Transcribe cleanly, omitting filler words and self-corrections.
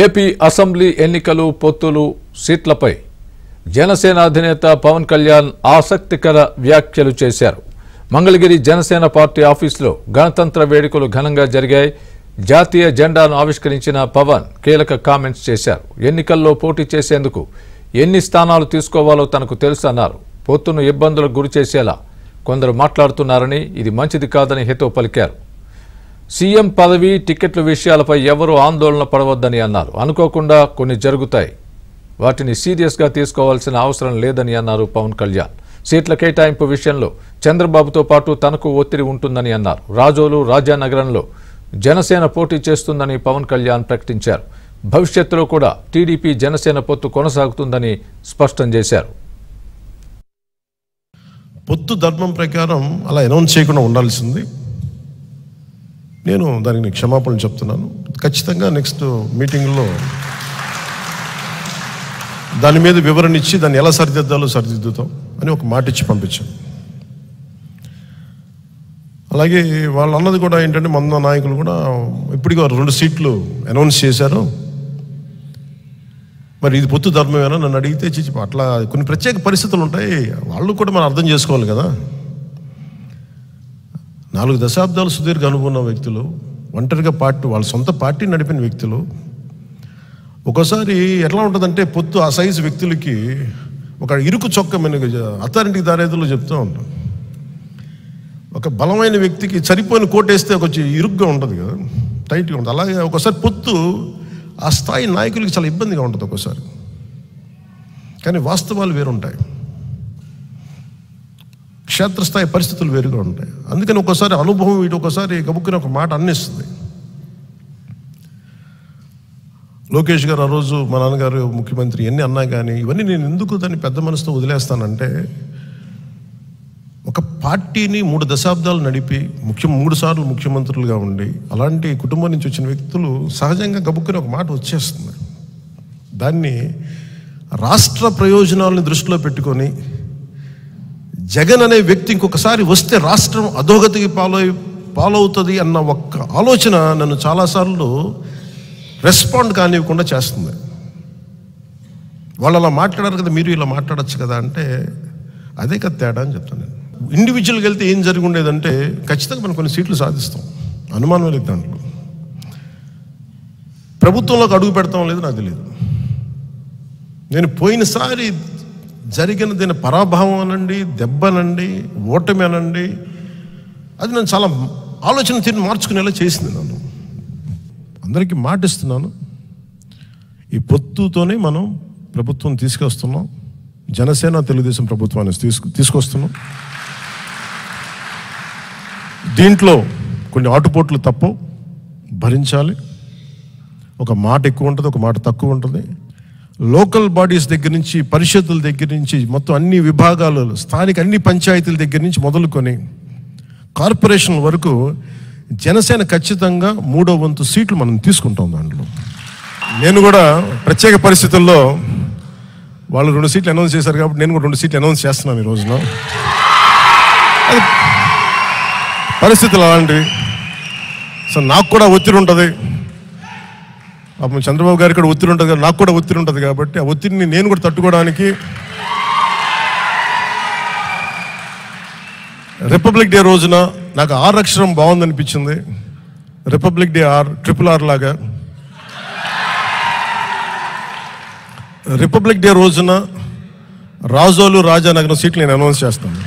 AP assembly ఎన్నికలు పొత్తులు సీట్లపై జనసేన అధినేత పవన్ కళ్యాణ్ ఆసక్తికర వ్యాఖ్యలు చేశారు. మంగళగిరి జనసేన పార్టీ ఆఫీసులో గణతంత్ర వేడుకలు ఘనంగా జరిగాయి. జాతీయ జెండాను ఆవిష్కరించిన పవన్ కీలక కామెంట్స్ చేశారు. ఎన్నికల్లో పోటీ చేసేందుకు ఎన్ని స్థానాలు తీసుకోవాలో తనకు తెలుసన్నారు. పొత్తును ఇబ్బందులకు గురి చేసేలా కొందరు మాట్లాడుతున్నారని, ఇది మంచిది కాదని హితవు పలికారు. సీఎం పదవి టికెట్ల విషయాలపై ఎవరూ ఆందోళన పడవద్దని అన్నారు. అనుకోకుండా కొన్ని జరుగుతాయి, వాటిని సీరియస్గా తీసుకోవాల్సిన అవసరం లేదని అన్నారు పవన్ కళ్యాణ్. సీట్ల కేటాయింపు విషయంలో చంద్రబాబుతో పాటు తనకు ఒత్తిడి ఉంటుందని అన్నారు. రాజోలు రాజానగరంలో జనసేన పోటీ చేస్తుందని పవన్ కళ్యాణ్ ప్రకటించారు. భవిష్యత్తులో కూడా టీడీపీ జనసేన పొత్తు కొనసాగుతుందని స్పష్టం చేశారు. పొత్తు ధర్మం ప్రకారం అలా అనౌన్స్ చేయకుండా ఉండాల్సింది. నేను దానికి క్షమాపణలు చెప్తున్నాను. ఖచ్చితంగా నెక్స్ట్ మీటింగ్లో దాని మీద వివరణ ఇచ్చి దాన్ని ఎలా సరిదిద్దాలో సరిదిద్దుతాం అని ఒక మాట ఇచ్చి పంపించాం. అలాగే వాళ్ళు అన్నది కూడా ఏంటంటే, మన నాయకులు కూడా ఇప్పటికీ 2 సీట్లు అనౌన్స్ చేశారు. మరి ఇది పొత్తు ధర్మమేనా నన్ను అడిగితే అట్లా కొన్ని ప్రత్యేక పరిస్థితులు ఉంటాయి, వాళ్ళు కూడా మనం అర్థం చేసుకోవాలి కదా. 4 దశాబ్దాలు సుదీర్ఘ అనుభవం వ్యక్తులు, ఒంటరిగా వాళ్ళ సొంత పార్టీ నడిపిన వ్యక్తులు. ఒక్కోసారి ఎట్లా ఉంటుందంటే, పొత్తు ఆ సైజు వ్యక్తులకి ఒక ఇరుకు చొక్క అత్తారింటికి దారేదులో చెప్తూ ఉంటాం. ఒక బలమైన వ్యక్తికి సరిపోయిన కోటేస్తే కొంచెం ఇరుగ్గా ఉంటుంది కదా, టైట్గా ఉంటుంది. అలాగే ఒకసారి పొత్తు ఆ స్థాయి నాయకులకి చాలా ఇబ్బందిగా ఉంటుంది ఒక్కోసారి. కానీ వాస్తవాలు వేరుంటాయి, క్షేత్రస్థాయి పరిస్థితులు వేరుగా ఉంటాయి. అందుకని ఒక్కోసారి అనుభవం ఇటు ఒక్కోసారి గబుక్కుని ఒక మాట అన్నిస్తుంది. లోకేష్ గారు ఆ రోజు మా నాన్నగారు ముఖ్యమంత్రి ఎన్ని అన్నా కానీ ఇవన్నీ నేను ఎందుకు దాన్ని పెద్ద మనసుతో వదిలేస్తానంటే, ఒక పార్టీని 3 దశాబ్దాలు నడిపి 3 సార్లు ముఖ్యమంత్రులుగా ఉండి అలాంటి కుటుంబం నుంచి వచ్చిన వ్యక్తులు సహజంగా గబుక్కుని ఒక మాట వచ్చేస్తుంది. దాన్ని రాష్ట్ర ప్రయోజనాలను దృష్టిలో పెట్టుకొని జగన్ అనే వ్యక్తి ఇంకొకసారి వస్తే రాష్ట్రం అధోగతికి పాలవుతుంది అన్న ఒక్క ఆలోచన నన్ను చాలాసార్లు రెస్పాండ్ కానివ్వకుండా చేస్తుంది. వాళ్ళు అలా మాట్లాడారు కదా, మీరు ఇలా మాట్లాడచ్చు కదా అంటే అదే కదా తేడా అని చెప్తాను నేను. ఇండివిజువల్గా వెళ్తే ఏం జరిగి ఉండేదంటే, ఖచ్చితంగా మనం కొన్ని సీట్లు సాధిస్తాం, అనుమానం లేదు దాంట్లో. ప్రభుత్వంలోకి అడుగు పెడతాం లేదు నాకు తెలియదు. నేను పోయినసారి జరిగిన దీని పరాభావం అనండి, దెబ్బనండి, ఓటమి అనండి, అది నన్ను చాలా ఆలోచన తీరు మార్చుకునేలా చేసింది. నన్ను అందరికీ మాటిస్తున్నాను, ఈ పొత్తుతోనే మనం ప్రభుత్వం తీసుకొస్తున్నాం. జనసేన తెలుగుదేశం ప్రభుత్వాన్ని తీసుకొస్తున్నాం. దీంట్లో కొన్ని ఆటుపోట్లు తప్పవు, భరించాలి. ఒక మాట ఎక్కువ ఉంటుంది, ఒక మాట తక్కువ ఉంటుంది. లోకల్ బాడీస్ దగ్గర నుంచి, పరిషత్తుల దగ్గర నుంచి, మొత్తం అన్ని విభాగాలు, స్థానిక అన్ని పంచాయతీల దగ్గర నుంచి మొదలుకొని కార్పొరేషన్ వరకు జనసేన ఖచ్చితంగా 3వ వంతు సీట్లు మనం తీసుకుంటాం. దాంట్లో నేను కూడా ప్రత్యేక పరిస్థితుల్లో వాళ్ళు 2 సీట్లు అనౌన్స్ చేశారు కాబట్టి నేను కూడా 2 సీట్లు అనౌన్స్ చేస్తున్నాను ఈ రోజున. అది పరిస్థితులు అలాంటివి. సో నాకు కూడా ఒత్తిడి ఉంటుంది, అప్పుడు చంద్రబాబు గారికి కూడా ఒత్తిడి ఉంటుంది, నాకు కూడా ఒత్తిడి ఉంటుంది. కాబట్టి ఆ ఒత్తిడిని నేను కూడా తట్టుకోవడానికి రిపబ్లిక్ డే రోజున నాకు R అక్షరం బాగుందనిపించింది. రిపబ్లిక్ డే RRR లాగా రిపబ్లిక్ డే రోజున రాజోలు రాజానగరం సీట్లు నేను అనౌన్స్ చేస్తాను.